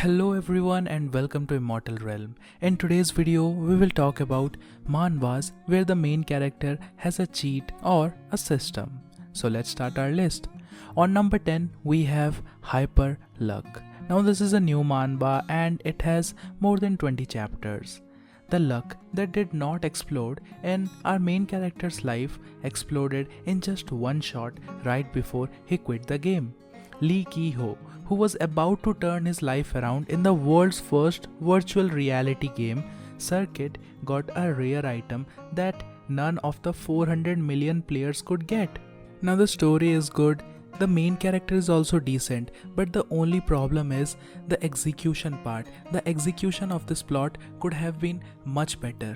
Hello everyone and welcome to Immortal Realm. In today's video, we will talk about manhwas where the main character has a cheat or a system. So let's start our list. On number 10, we have Hyper Luck. Now this is a new manhwa and it has more than 20 chapters. The luck that did not explode in our main character's life exploded in just one shot right before he quit the game. Lee Ki-ho, who was about to turn his life around in the world's first virtual reality game, Circuit, got a rare item that none of the 400 million players could get. Now the story is good, the main character is also decent, but the only problem is the execution part. The execution of this plot could have been much better.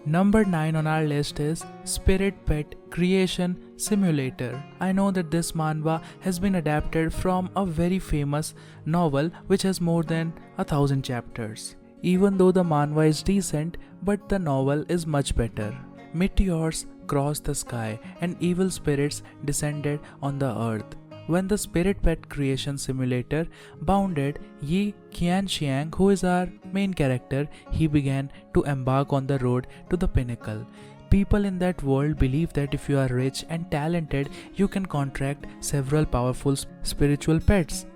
Number 9 on our list is Spirit Pet Creation Simulator. I know that this manhwa has been adapted from a very famous novel which has more than 1,000 chapters. Even though the manhwa is decent, but the novel is much better. Meteors crossed the sky and evil spirits descended on the earth. When the Spirit Pet Creation Simulator bounded Yi Qianxiang, who is our main character, he began to embark on the road to the pinnacle. People in that world believe that if you are rich and talented, you can contract several powerful spiritual pets.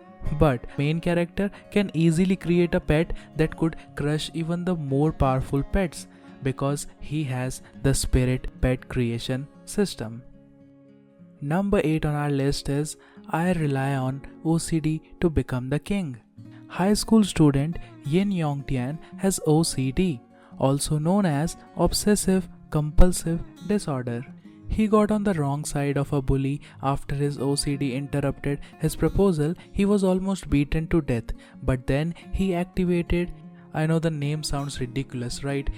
But main character can easily create a pet that could crush even the more powerful pets because he has the Spirit Pet Creation system. Number 8 on our list is I rely on OCD to become the king. High school student Yin Yongtian has OCD, also known as Obsessive Compulsive Disorder. He got on the wrong side of a bully after his OCD interrupted his proposal. He was almost beaten to death, but then he activated. I know the name sounds ridiculous, right?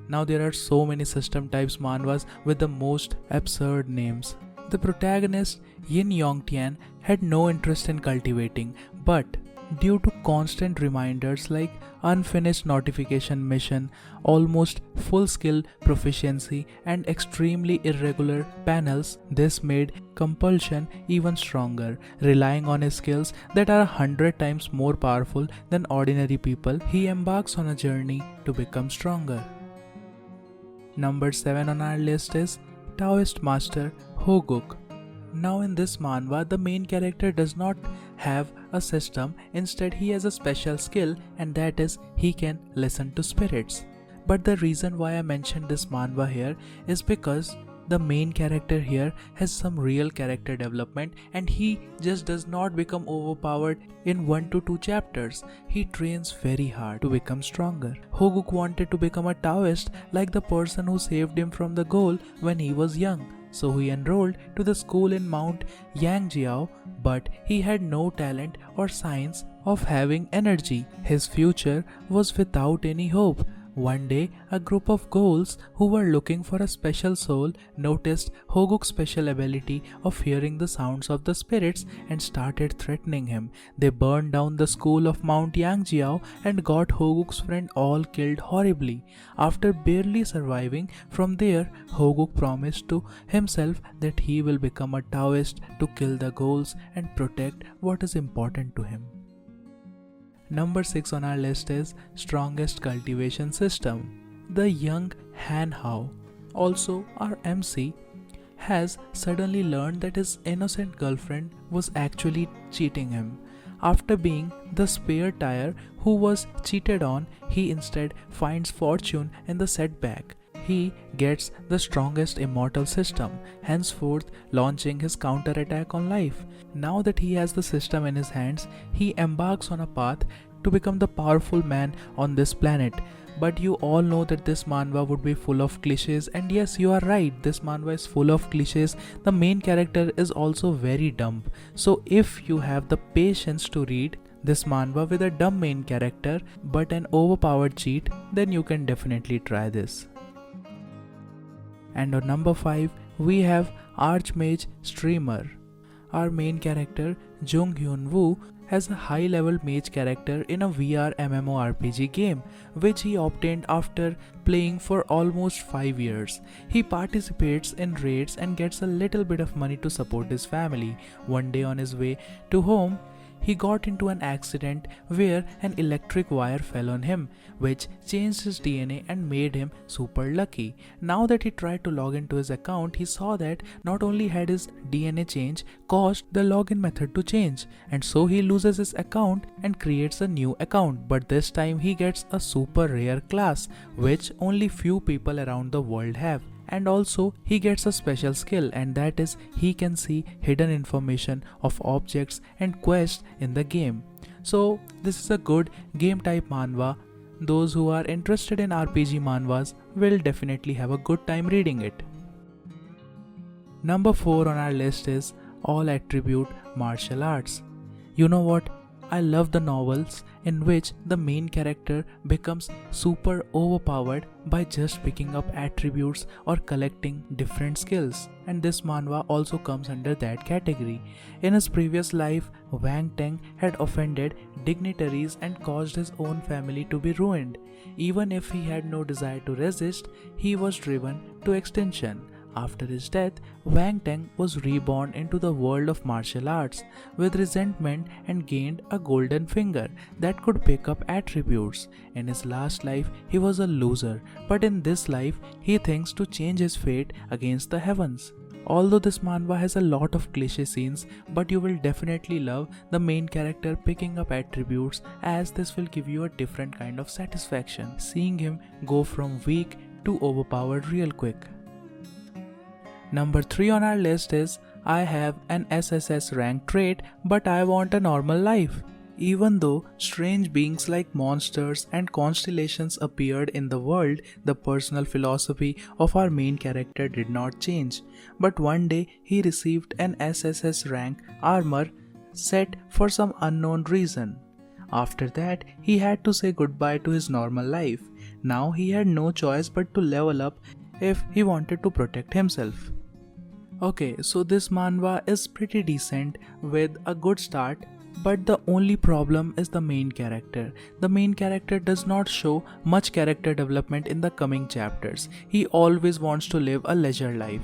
Now there are so many system types manhwas with the most absurd names. The protagonist, Yin Yongtian, had no interest in cultivating, but due to constant reminders like unfinished notification mission, almost full skill proficiency, and extremely irregular panels, this made compulsion even stronger. Relying on his skills that are 100 times more powerful than ordinary people, he embarks on a journey to become stronger. Number 7 on our list is Taoist Master HOGUK. Now in this manhwa, the main character does not have a system, instead he has a special skill, and that is he can listen to spirits. But the reason why I mentioned this manhwa here is because the main character here has some real character development and he just does not become overpowered in 1 to 2 chapters. He trains very hard to become stronger. HOGUK wanted to become a Taoist like the person who saved him from the goal when he was young. So he enrolled to the school in Mount Yangjiao, but he had no talent or signs of having energy. His future was without any hope. One day, a group of ghouls who were looking for a special soul noticed HOGUK's special ability of hearing the sounds of the spirits and started threatening him. They burned down the school of Mount Yangjiao and got HOGUK's friend all killed horribly. After barely surviving from there, HOGUK promised to himself that he will become a Taoist to kill the ghouls and protect what is important to him. Number 6 on our list is Strongest Cultivation System. The young Han Hao, also our MC, has suddenly learned that his innocent girlfriend was actually cheating him. After being the spare tire who was cheated on, he instead finds fortune in the setback. He gets the strongest immortal system, henceforth launching his counterattack on life. Now that he has the system in his hands, he embarks on a path to become the powerful man on this planet. But you all know that this manhwa would be full of cliches, and yes, you are right, this manhwa is full of cliches. The main character is also very dumb. So if you have the patience to read this manhwa with a dumb main character but an overpowered cheat, then you can definitely try this. And on number 5, we have Archmage Streamer. Our main character, Jung Hyun Woo, has a high-level mage character in a VR MMORPG game, which he obtained after playing for almost 5 years. He participates in raids and gets a little bit of money to support his family. One day on his way to home, he got into an accident where an electric wire fell on him, which changed his DNA and made him super lucky. Now that he tried to log into his account, he saw that not only had his DNA change caused the login method to change, and so he loses his account and creates a new account, but this time he gets a super rare class which only few people around the world have. And also he gets a special skill, and that is he can see hidden information of objects and quests in the game. So this is a good game type manhwa. Those who are interested in RPG manhwas will definitely have a good time reading it. Number 4 on our list is All Attribute Martial Arts. You know what? I love the novels in which the main character becomes super overpowered by just picking up attributes or collecting different skills, and this manhwa also comes under that category. In his previous life, Wang Teng had offended dignitaries and caused his own family to be ruined. Even if he had no desire to resist, he was driven to extinction. After his death, Wang Teng was reborn into the world of martial arts with resentment and gained a golden finger that could pick up attributes. In his last life, he was a loser, but in this life, he thinks to change his fate against the heavens. Although this manhwa has a lot of cliché scenes, but you will definitely love the main character picking up attributes, as this will give you a different kind of satisfaction, seeing him go from weak to overpowered real quick. Number 3 on our list is I have an SSS rank trait, but I want a normal life. Even though strange beings like monsters and constellations appeared in the world, the personal philosophy of our main character did not change. But one day he received an SSS rank armor set for some unknown reason. After that, he had to say goodbye to his normal life. Now he had no choice but to level up if he wanted to protect himself. Okay, so this manhwa is pretty decent with a good start, but the only problem is the main character. The main character does not show much character development in the coming chapters. He always wants to live a leisure life.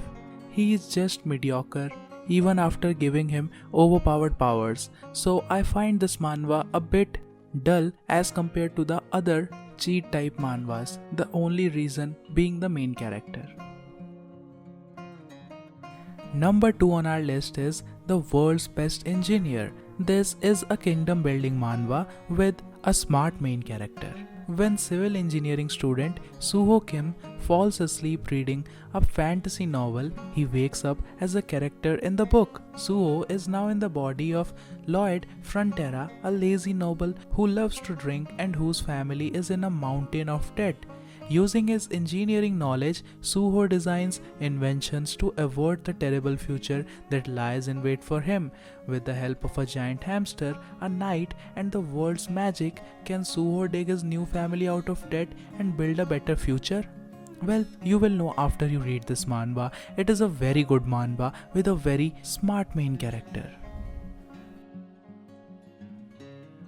He is just mediocre even after giving him overpowered powers. So I find this manhwa a bit dull as compared to the other cheat type manhwas, the only reason being the main character. Number 2 on our list is The World's Best Engineer. This is a kingdom building manhwa with a smart main character. When civil engineering student Suho Kim falls asleep reading a fantasy novel, he wakes up as a character in the book. Suho is now in the body of Lloyd Frontera, a lazy noble who loves to drink and whose family is in a mountain of debt. Using his engineering knowledge, Suho designs inventions to avert the terrible future that lies in wait for him. With the help of a giant hamster, a knight, and the world's magic, can Suho dig his new family out of debt and build a better future? Well, you will know after you read this manhwa. It is a very good manhwa with a very smart main character.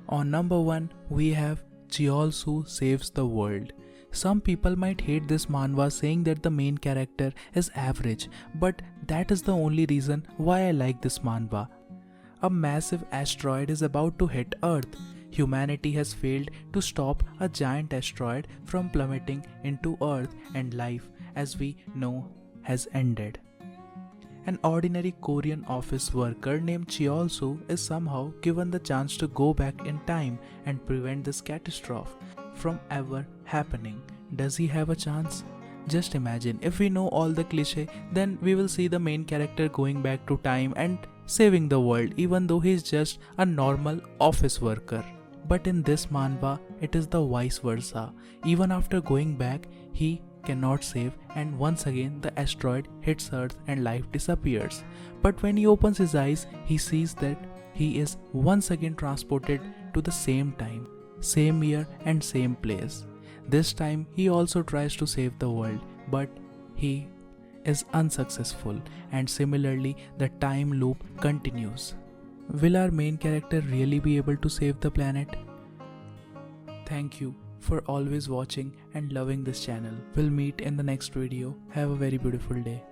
On number 1, we have CHEOLSU Saves the World. Some people might hate this manhwa saying that the main character is average, but that is the only reason why I like this manhwa. A massive asteroid is about to hit Earth. Humanity has failed to stop a giant asteroid from plummeting into Earth, and life as we know has ended. An ordinary Korean office worker named CHEOLSU is somehow given the chance to go back in time and prevent this catastrophe from ever happening. Does he have a chance? Just imagine, if we know all the cliché, then we will see the main character going back to time and saving the world, even though he is just a normal office worker. But in this manhwa, it is the vice versa. Even after going back, he cannot save, and once again the asteroid hits Earth and life disappears. But when he opens his eyes, he sees that he is once again transported to the same time, same year and same place. This time he also tries to save the world, but he is unsuccessful, and similarly the time loop continues. Will our main character really be able to save the planet? Thank you for always watching and loving this channel. We'll meet in the next video. Have a very beautiful day.